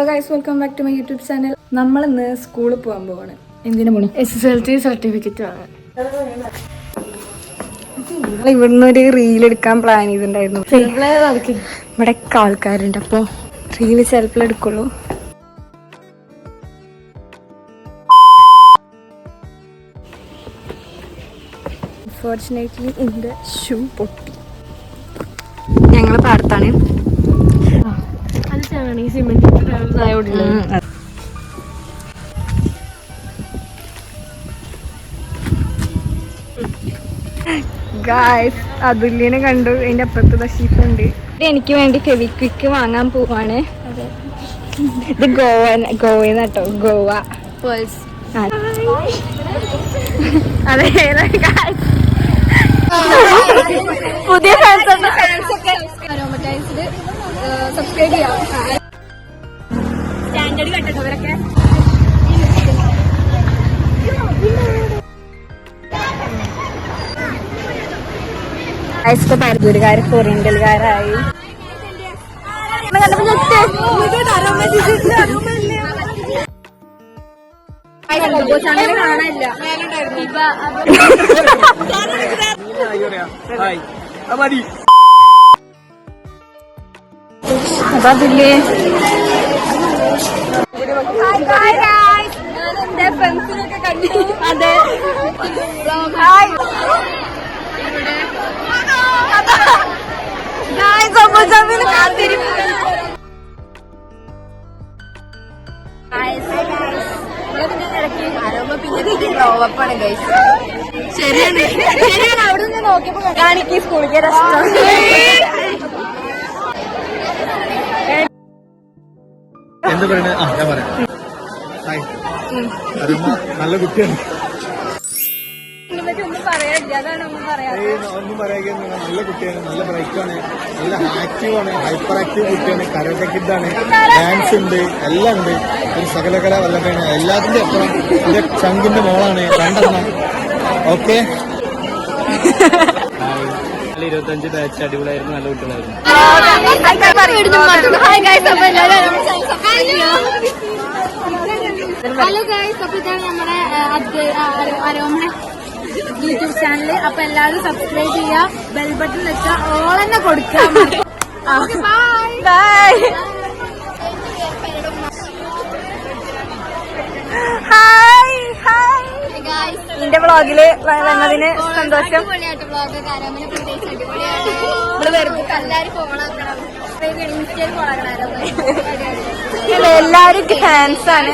Guys, welcome back to my YouTube channel. നമ്മളിന്ന് സ്കൂളിൽ പോകാൻ പോവാണ്. എന്തിനാ പോണു? SSLC സർട്ടിഫിക്കറ്റ് വാങ്ങാൻ. ഞങ്ങൾ ഇവിടുന്ന് ഒരു റീൽ എടുക്കാൻ പ്ലാൻ ചെയ്തിട്ടുണ്ടായിരുന്നു. ഇവിടെ ആൾക്കാരുണ്ട്, അപ്പോൾ റീല് ചിലപ്പോൾ എടുക്കുള്ളൂ. അൺഫോർച്ചുനേറ്റ്ലി എൻ്റെ ഷൂ പൊട്ടി. ഞങ്ങൾ പാടത്താണ്. ഗായ്സ്, അതുല്യനെ കണ്ടു. അതിന്റെ അപ്പുറത്ത് തഷീഫ് ഉണ്ട്. എനിക്ക് വേണ്ടി ഫെവിക്വിക്ക് വാങ്ങാൻ പോവാണ്. ഇത് ഗോവ ഗോവ. അതെ, പുതിയ സബ്സ്ക്രൈബ് ചെയ്യാം. സ്റ്റാൻഡേർഡ് കണ്ടോ അവരൊക്കെ. ഇപ്പൊ പരദൂരുകാര് കൊറിയൻകാരായി. കാണാനില്ല. അപ്പൊ അതില്ലേ എന്റെ ഫ്രണ്ട്സിനൊക്കെ കണ്ടു. അതെ, ശരിയാണ്. അവിടെ നിന്ന് നോക്കിയപ്പോ കാണിക്ക് സ്കൂളിലേക്ക് എന്ത് പറയണേ? ഞാൻ പറയാം. നല്ല കുട്ടിയാണ്. ഒന്നും പറയാൻ നല്ല കുട്ടിയാണ്, നല്ല ബ്രൈറ്റാണ്, നല്ല ആക്റ്റീവാണ്, ഹൈപ്പർ ആക്റ്റീവ് കുട്ടിയാണ്, കരാട്ടെ കിഡാണ്, ഡാൻസ് ഉണ്ട്, എല്ലാം ഉണ്ട്. ഒരു സകലകല വല്ലതാണ്. എല്ലാത്തിൻ്റെ അപ്പുറം എന്റെ ചങ്കിന്റെ മോളാണ്. രണ്ടെണ്ണം. ഓക്കെ, 25 ബാച്ച് അടിപൊളിയായിരുന്നു, നല്ല കുട്ടികളായിരുന്നു. ഹലോ ഗൈസ്, അപ്പൊ ഇതാണ് നമ്മുടെ അരോമണ യൂട്യൂബ് ചാനല്. അപ്പൊ എല്ലാവരും സബ്സ്ക്രൈബ് ചെയ്യുക, ബെൽ ബട്ടൺ വെച്ചാൽ ഓൾ തന്നെ കൊടുക്കാം. എന്റെ വ്ളോഗില് വന്നതിന് സന്തോഷം. എല്ലാരും ഫാൻസ് ആണ്.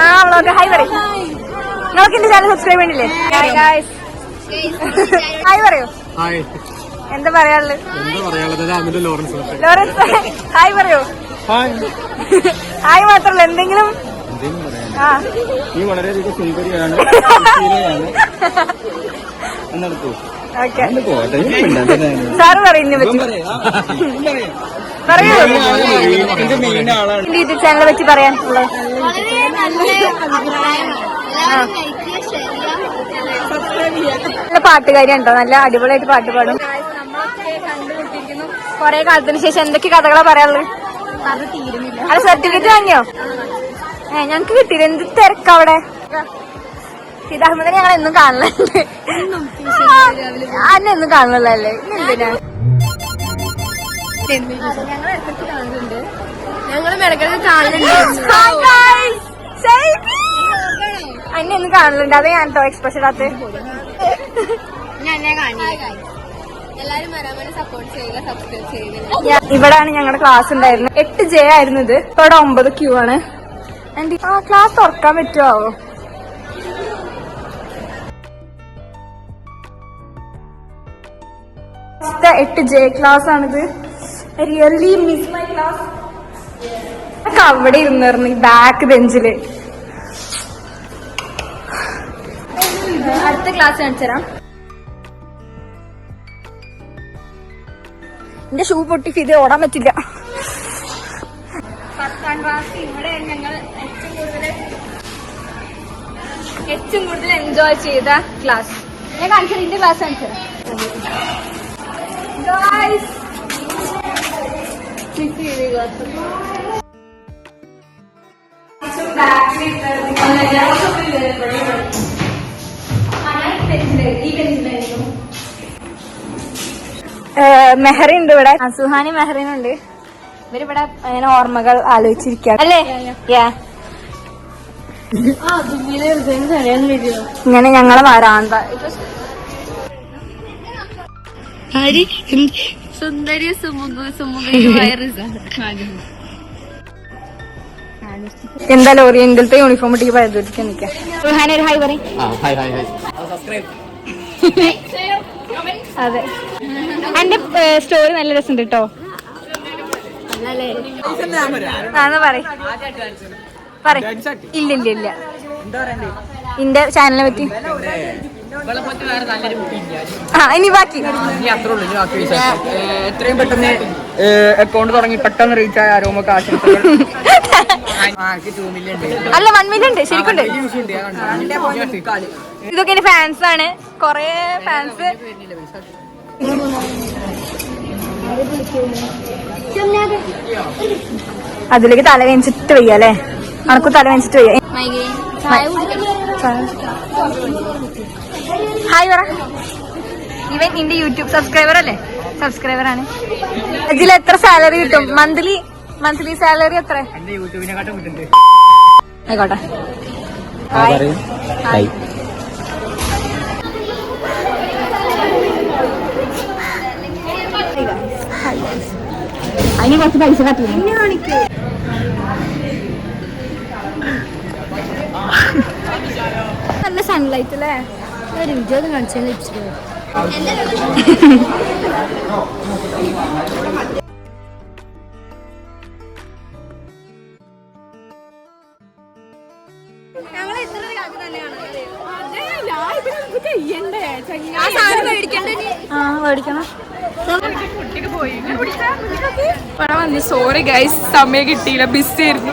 ആ വ്ളോഗ് ഹായ് പറയും. നിങ്ങൾക്ക് എന്റെ ചാനൽ സബ്സ്ക്രൈബ് ചെയ്യണില്ലേ? ഹായ് പറയൂ. എന്താ പറയാനുള്ളത്? ലോറൻസ് ഹായ് പറയൂ. ഹായ് മാത്രല്ല, എന്തെങ്കിലും. നീ വളരെയധികം സുന്ദരിയാണ്. സാറ് പറയുന്നതിനെ പറ്റി പറയൂ. യൂട്യൂബ് ചാനലിനെ പറ്റി പറയാനുള്ളത് നല്ല പാട്ടുകാരിയുണ്ടോ? നല്ല അടിപൊളിയായിട്ട് പാട്ട് പാടും. കൊറേ കാലത്തിന് ശേഷം എന്തൊക്കെ കഥകളാ പറയാനുള്ളത്? അത് സർട്ടിഫിക്കറ്റ് വാങ്ങിയോ? ഞങ്ങക്ക് കിട്ടിയില്ല. എന്ത് തിരക്ക് അവിടെ. ഇതഹമ്മദിനെ ഞങ്ങൾ എന്നും കാണലുണ്ട്. അന്നെന്നും കാണുന്നല്ലേ? എന്തിനാ ഞങ്ങള് മെടക്കൊക്കെ കാണലുണ്ട്. അന്നെന്നും കാണലുണ്ട്. അത് ഞാൻ കേട്ടോ എക്സ്പ്രഷൻ ഇടാത്ത. ഇവിടാണ് ഞങ്ങളുടെ ക്ലാസ് ഉണ്ടായിരുന്നത്. 8J ആയിരുന്നു ഇത്. ഇവിടെ 9Q ആണ്. ക്ലാസ് തുറക്കാൻ പറ്റുമോ? 8J ക്ലാസ് ആണിത്. Really miss my class. അവിടെ ഇരുന്നിരുന്നു ബാക്ക് ബെഞ്ചില്. അടുത്ത ക്ലാസ് കാണിച്ചുതരാം. എന്റെ ഷൂ പൊട്ടി ഇത് ഓടാൻ പറ്റില്ല. 10ാം ക്ലാസ്. ഇവിടെ ഞങ്ങൾ ഏറ്റവും കൂടുതൽ എൻജോയ് ചെയ്ത ക്ലാസ് ഞാൻ കാണിച്ചത്. ഇതിന്റെ ക്ലാസ് കാണിച്ചത്. മെഹറിൻ ഉണ്ട് ഇവിടെ, സുഹാനി മെഹറിനുണ്ട്. ഇവരിവിടെ അങ്ങനെ ഓർമ്മകൾ ആലോചിച്ചിരിക്കുകയാണ് അല്ലേ? ഇങ്ങനെ ഞങ്ങളെ വരാന്ത സുന്ദരി എന്തായാലും ഓറിയന്റലത്തെ യൂണിഫോം ഇട്ട് പഴുതിരിക്കാൻ നിൽക്കാം. സുഹാനി ഒരു ഹായ് പറയും. അതെ, എന്റെ സ്റ്റോറി നല്ല രസമുണ്ട് കേട്ടോ. ഇല്ല ഇല്ല ഇല്ല ഇന്റെ ചാനലിനെ പറ്റി ഇനി ബാക്കി എത്രയും പെട്ടെന്ന് അക്കൗണ്ട് തുടങ്ങി പെട്ടെന്ന് റീച്ച് ആയ ആരോമൊക്കെ ആശംസകൾ. അല്ല 1 million ഉണ്ട് ശരിക്കുണ്ട്. ഇതൊക്കെ എന്റെ ഫാൻസ് ആണ്, കൊറേ ഫാൻസ്. അതിലേക്ക് തല വേഞ്ചിട്ട് വയ്യ അല്ലേ? അനക്ക് തല വേഞ്ചിട്ട് വയ്യ. ഹായ് പറ. ഇവൻ നിന്റെ യൂട്യൂബ് സബ്സ്ക്രൈബർ അല്ലേ? സബ്സ്ക്രൈബർ ആണ്. ഇതിൽ എത്ര സാലറി കിട്ടും? മന്ത്ലി സാലറി എത്ര? ആയിക്കോട്ടെ. അതിന് കുറച്ച് പൈസ കട്ടില്ല. നല്ല സൺലൈറ്റ് അല്ലേ? വീഡിയോ കാണിച്ചു. സോറി ഗൈസ്, സമയം കിട്ടിയില്ല, ബിസി ആയിരുന്നു.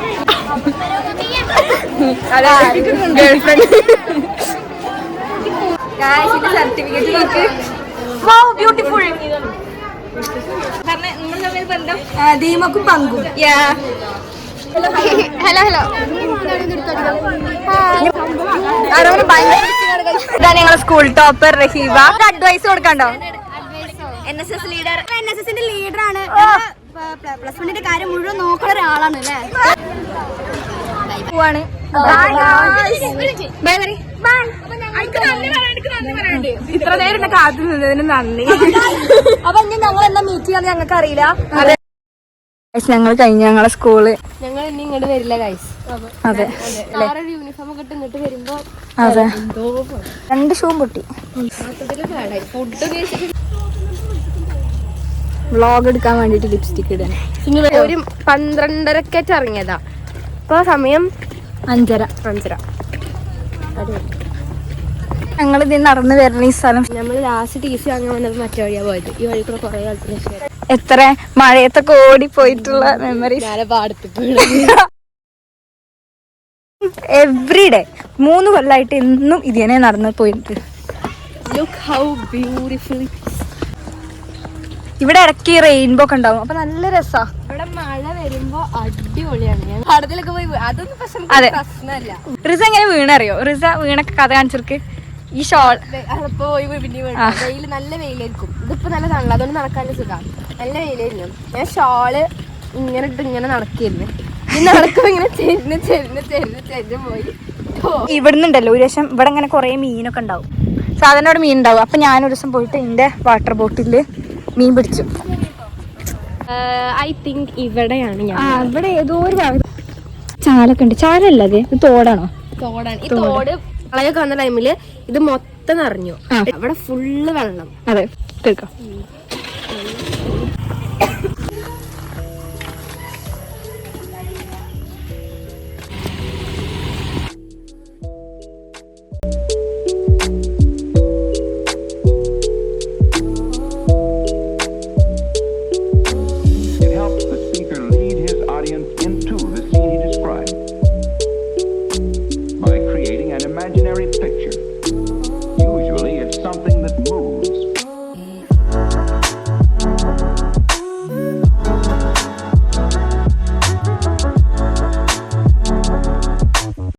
സർട്ടിഫിക്കറ്റ് നോക്ക്. ബ്യൂട്ടിഫുൾ. ദീമക്കും പങ്കും. ഹലോ ഇതാ ഞങ്ങളെ സ്കൂൾ ടോപ്പർ റഹീബ. അഡ്വൈസ് കൊടുക്കണ്ടോ? NSS ലീഡർ, NSSന്റെ ലീഡറാണ്. പ്ലസ് 1ന്റെ കാര്യം മുഴുവൻ നോക്കുന്ന ഒരാളാണ് അല്ലേ? പോവാണ്. ഇത്ര നേരം കാത്തു നിന്നതിന് നന്ദി. അപ്പൊ ഇനി ഞങ്ങൾ എന്താ മീറ്റ് ചെയ്യാന്ന് ഞങ്ങൾക്ക് അറിയില്ല. ഞങ്ങൾ കഴിഞ്ഞ ഞങ്ങളെ സ്കൂള് ഞങ്ങൾ ഇനി ഇങ്ങോട്ട് വരില്ല ഗൈസ്. അതെ, യൂണിഫോം ഒക്കെ ഇട്ട് ഇങ്ങോട്ട് വരുമ്പോ അതെ 2 ഷൂ പൊട്ടി. വ്ളോഗ് എടുക്കാൻ വേണ്ടിട്ട് ലിപ്സ്റ്റിക് ഇടാൻ ഒരു 12:30 ഇറങ്ങിയതാ. ഇപ്പൊ സമയം 5:30. ഞങ്ങൾ ഇതിൽ നടന്നു വരുന്ന ഈ സ്ഥലം നമ്മള് ലാസ്റ്റ് TC വാങ്ങാൻ വന്നപ്പോ മറ്റേ വഴിയാ പോയത്. ഈ വഴി കൂടെ കുറെ കാലത്തിന് ശേഷം എത്ര മഴയത്തൊക്കെ ഓടി പോയിട്ടുള്ള മെമ്മറീസ്. എവ്രിഡേ 3 കൊല്ലായിട്ട് എന്നും ഇതിനെ നടന്നു പോയിട്ട്. Look how beautiful. ഇവിടെ ഇടയ്ക്ക് റെയിൻബോ ഒക്കെ ഉണ്ടാവും, അപ്പൊ നല്ല രസാ. ഇവിടെ മഴ വരുമ്പോ അടിപൊളിയാണ്. ഞാൻ കടത്തിലൊക്കെ പോയി, അതൊന്നും പ്രശ്നമല്ല. റിസ എങ്ങനെ വീണറിയോ? റിസ വീണൊക്കെ കഥ കാണിച്ചിർക്ക്. ഈ ഷോൾ അപ്പൊ പോയി പിന്നെ വെയിൽ, നല്ല വെയിലായിരിക്കും. ഇതിപ്പോ നല്ല തണല, അതുകൊണ്ട് നടക്കാനുള്ള സുഖം. നല്ല വെയിലായിരുന്നു. ഞാൻ ഷോള് ഇങ്ങനെ ഇട്ട് ഇങ്ങനെ നടക്കായിരുന്നു. നടക്കുമ്പോ ഇങ്ങനെ ചെരിഞ്ഞ് പോയി. ഇവിടുന്നുണ്ടല്ലോ ഒരു ദിവസം ഇവിടെ ഇങ്ങനെ കൊറേ മീനൊക്കെ ഉണ്ടാവും. സാധാരണ ഇവിടെ മീൻ ഉണ്ടാവും. അപ്പൊ ഞാനൊരു ദിവസം പോയിട്ട് എന്റെ വാട്ടർ ബോട്ടില് മീൻ പിടിച്ചു. ഐ തിങ്ക് ഇവിടെയാണ് ഞാൻ. ഇവിടെ ഏതോ ഒരു ഭാഗത്ത് ചാലൊക്കെ ഉണ്ട്. ചാലല്ല, അത് തോടാണോ? തോടാണ്. ഈ തോട് പ്രളയമൊക്കെ വന്ന ടൈമില് ഇത് മൊത്തം നിറഞ്ഞു. അവിടെ ഫുള്ള് വെള്ളം. അതെ, കേൾക്കാം.